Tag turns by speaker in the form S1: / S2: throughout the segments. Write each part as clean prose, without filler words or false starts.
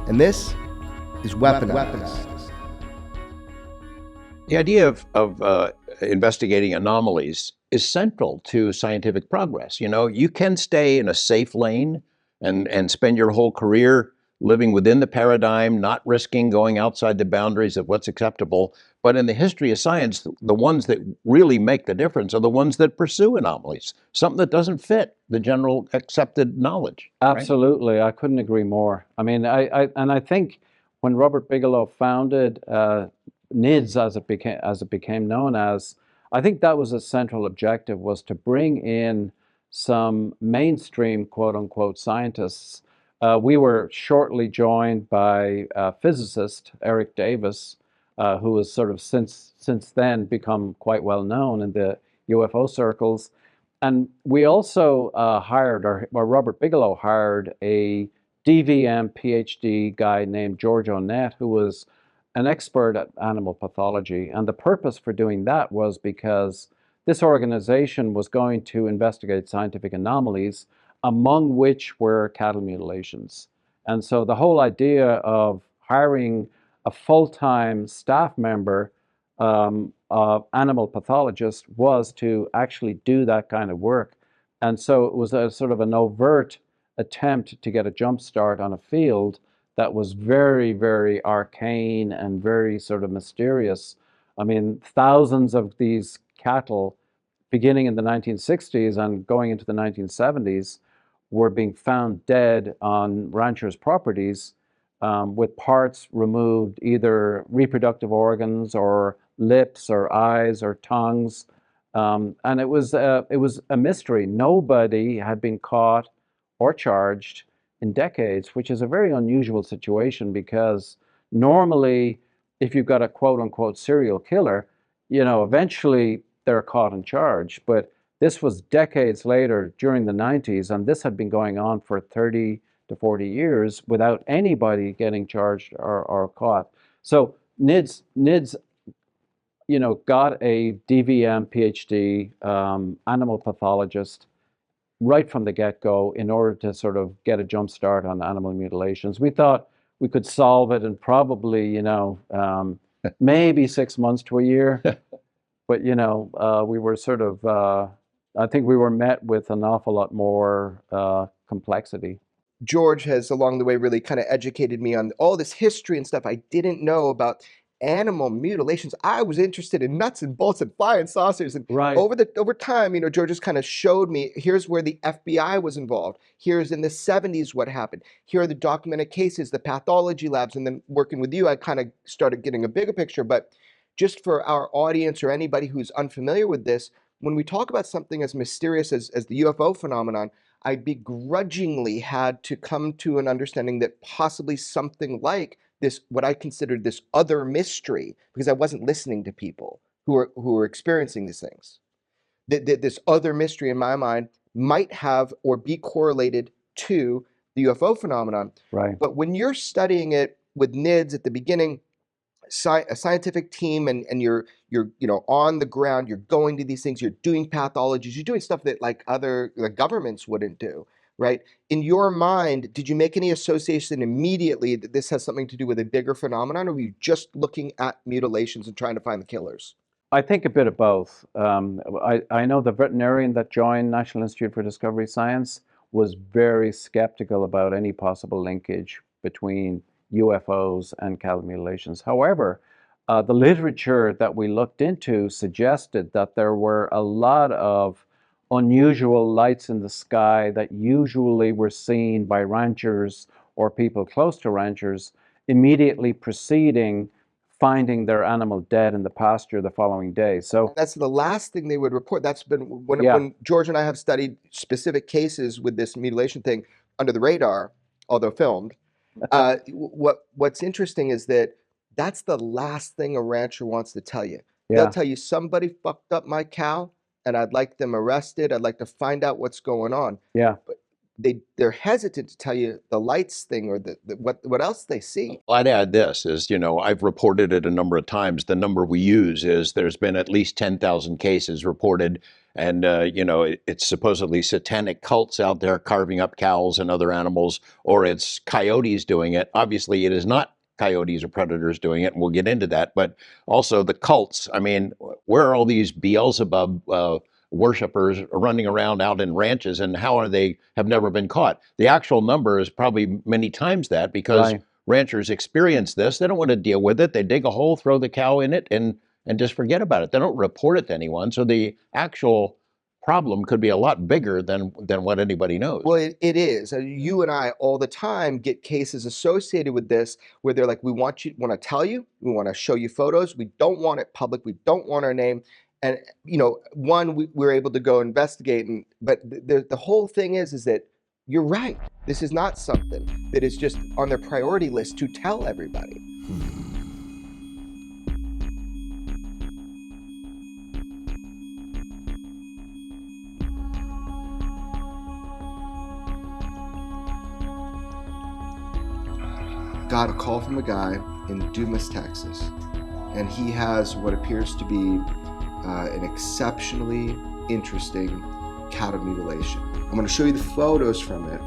S1: and this is Weaponized.
S2: The idea of investigating anomalies is central to scientific progress. You know, you can stay in a safe lane and spend your whole career living within the paradigm, not risking going outside the boundaries of what's acceptable. But in the history of science, the ones that really make the difference are the ones that pursue anomalies, something that doesn't fit the general accepted knowledge.
S3: Absolutely, right? I couldn't agree more. I mean, I think when Robert Bigelow founded NIDS, as it became known as, I think that was a central objective, was to bring in some mainstream quote unquote scientists. We were shortly joined by physicist Eric Davis, who has sort of since then become quite well known in the UFO circles. And we also Robert Bigelow hired a DVM PhD guy named George Knapp, who was an expert at animal pathology. And the purpose for doing that was because this organization was going to investigate scientific anomalies, among which were cattle mutilations. And so the whole idea of hiring a full-time staff member, animal pathologist, was to actually do that kind of work. And so it was a sort of an overt attempt to get a jump start on a field that was very, very arcane and very sort of mysterious. I mean, thousands of these cattle, beginning in the 1960s and going into the 1970s, were being found dead on ranchers' properties, with parts removed, either reproductive organs or lips or eyes or tongues. And it was a mystery. Nobody had been caught or charged in decades, which is a very unusual situation, because normally if you've got a quote unquote serial killer, you know, eventually they're caught and charged. But this was decades later, during the 90s, and this had been going on for 30 to 40 years without anybody getting charged or caught. So NIDS, you know, got a DVM PhD, animal pathologist, right from the get-go, in order to sort of get a jump start on animal mutilations. We thought we could solve it in probably, you know, maybe 6 months to a year. But, you know, we were sort of, I think we were met with an awful lot more complexity.
S1: George has, along the way, really kind of educated me on all this history and stuff I didn't know about animal mutilations. I was interested in nuts and bolts and flying saucers, and
S3: right.
S1: over time, you know, George just kind of showed me, here's where the FBI was involved. Here's in the 70s what happened. Here are the documented cases, the pathology labs, and then working with you, I kind of started getting a bigger picture. But just for our audience or anybody who's unfamiliar with this, when we talk about something as mysterious as the UFO phenomenon, I begrudgingly had to come to an understanding that possibly something like this, what I considered this other mystery, because I wasn't listening to people who were experiencing these things. This other mystery in my mind might have or be correlated to the UFO phenomenon.
S3: Right.
S1: But when you're studying it with NIDS at the beginning, a scientific team, and you're you know, on the ground, you're going to these things, you're doing pathologies, you're doing stuff that like the governments wouldn't do, right? In your mind, did you make any association immediately that this has something to do with a bigger phenomenon, or were you just looking at mutilations and trying to find the killers?
S3: I think a bit of both. I know the veterinarian that joined National Institute for Discovery Science was very skeptical about any possible linkage between UFOs and cattle mutilations. However, the literature that we looked into suggested that there were a lot of unusual lights in the sky that usually were seen by ranchers or people close to ranchers immediately preceding finding their animal dead in the pasture the following day. So
S1: that's the last thing they would report. That's been when George and I have studied specific cases with this mutilation thing under the radar, although filmed. What's interesting is that that's the last thing a rancher wants to tell you.
S3: Yeah.
S1: They'll tell you, somebody fucked up my cow and I'd like them arrested. I'd like to find out what's going on.
S3: Yeah.
S1: they're hesitant to tell you the lights thing or what else they see.
S2: I'd add this is, I've reported it a number of times. The number we use is there's been at least 10,000 cases reported. And, it's supposedly satanic cults out there carving up cows and other animals, or it's coyotes doing it. Obviously, it is not coyotes or predators doing it, and we'll get into that. But also the cults. I mean, where are all these Beelzebub worshipers running around out in ranches, and how are they have never been caught? The actual number is probably many times that, because
S3: Right.
S2: ranchers experience this. They don't want to deal with it. They dig a hole, throw the cow in it, and just forget about it. They don't report it to anyone. So the actual problem could be a lot bigger than what anybody knows.
S1: Well, it is. You and I all the time get cases associated with this where they're like, we want to tell you, we want to show you photos, we don't want it public, we don't want our name. And, we're able to go investigate. But the whole thing is that you're right. This is not something that is just on their priority list to tell everybody. Got a call from a guy in Dumas, Texas, and he has what appears to be an exceptionally interesting cattle mutilation. I'm going to show you the photos from it,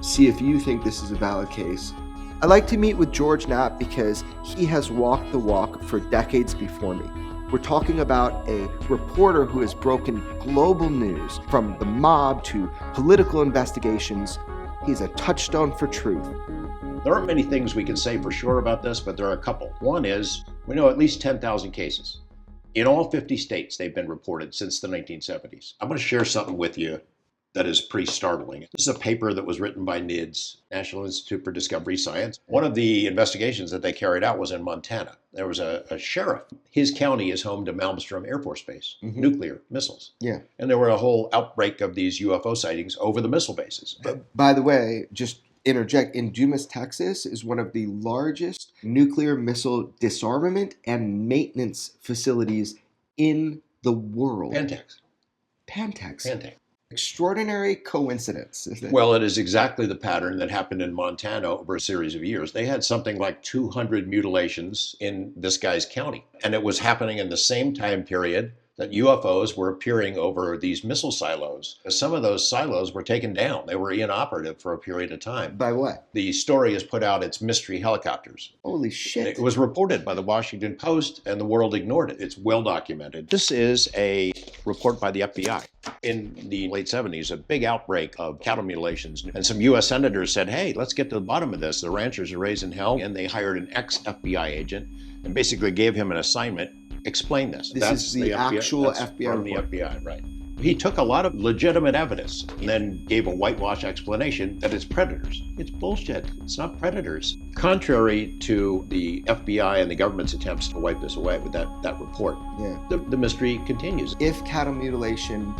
S1: see if you think this is a valid case. I like to meet with George Knapp because he has walked the walk for decades before me. We're talking about a reporter who has broken global news, from the mob to political investigations. He's a touchstone for truth.
S2: There aren't many things we can say for sure about this, but there are a couple. One is, we know at least 10,000 cases. In all 50 states, they've been reported since the 1970s. I'm going to share something with you that is pretty startling. This is a paper that was written by NIDS, National Institute for Discovery Science. One of the investigations that they carried out was in Montana. There was a sheriff. His county is home to Malmstrom Air Force Base, nuclear missiles.
S1: Yeah.
S2: And there were a whole outbreak of these UFO sightings over the missile bases.
S1: By the way, just interject, in Dumas, Texas is one of the largest nuclear missile disarmament and maintenance facilities in the world. Pantex. Extraordinary coincidence.
S2: Well, it is exactly the pattern that happened in Montana over a series of years. They had something like 200 mutilations in this guy's county. And it was happening in the same time period that UFOs were appearing over these missile silos. Some of those silos were taken down. They were inoperative for a period of time.
S1: By what?
S2: The story is put out, it's mystery helicopters.
S1: Holy shit.
S2: It was reported by the Washington Post, and the world ignored it. It's well documented. This is a report by the FBI. In the late 70s, a big outbreak of cattle mutilations. And some U.S. senators said, hey, let's get to the bottom of this. The ranchers are raising hell. And they hired an ex-FBI agent and basically gave him an assignment. Explain this.
S1: This is the actual FBI
S2: from the
S1: report.
S2: FBI, right. He took a lot of legitimate evidence and then gave a whitewash explanation that it's predators. It's bullshit. It's not predators. Contrary to the FBI and the government's attempts to wipe this away with that report, the mystery continues.
S1: If cattle mutilation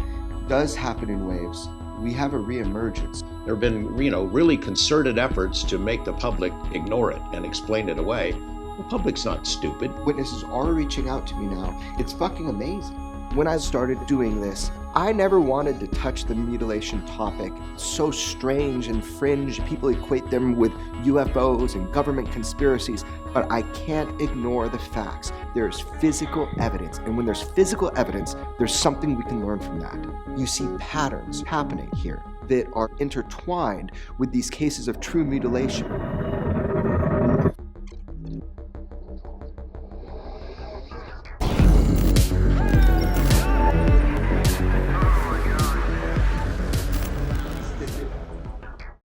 S1: does happen in waves, we have a reemergence.
S2: There have been, really concerted efforts to make the public ignore it and explain it away. The public's not stupid.
S1: Witnesses are reaching out to me now. It's fucking amazing. When I started doing this, I never wanted to touch the mutilation topic. It's so strange and fringe. People equate them with UFOs and government conspiracies, but I can't ignore the facts. There's physical evidence, and when there's physical evidence, there's something we can learn from that. You see patterns happening here that are intertwined with these cases of true mutilation.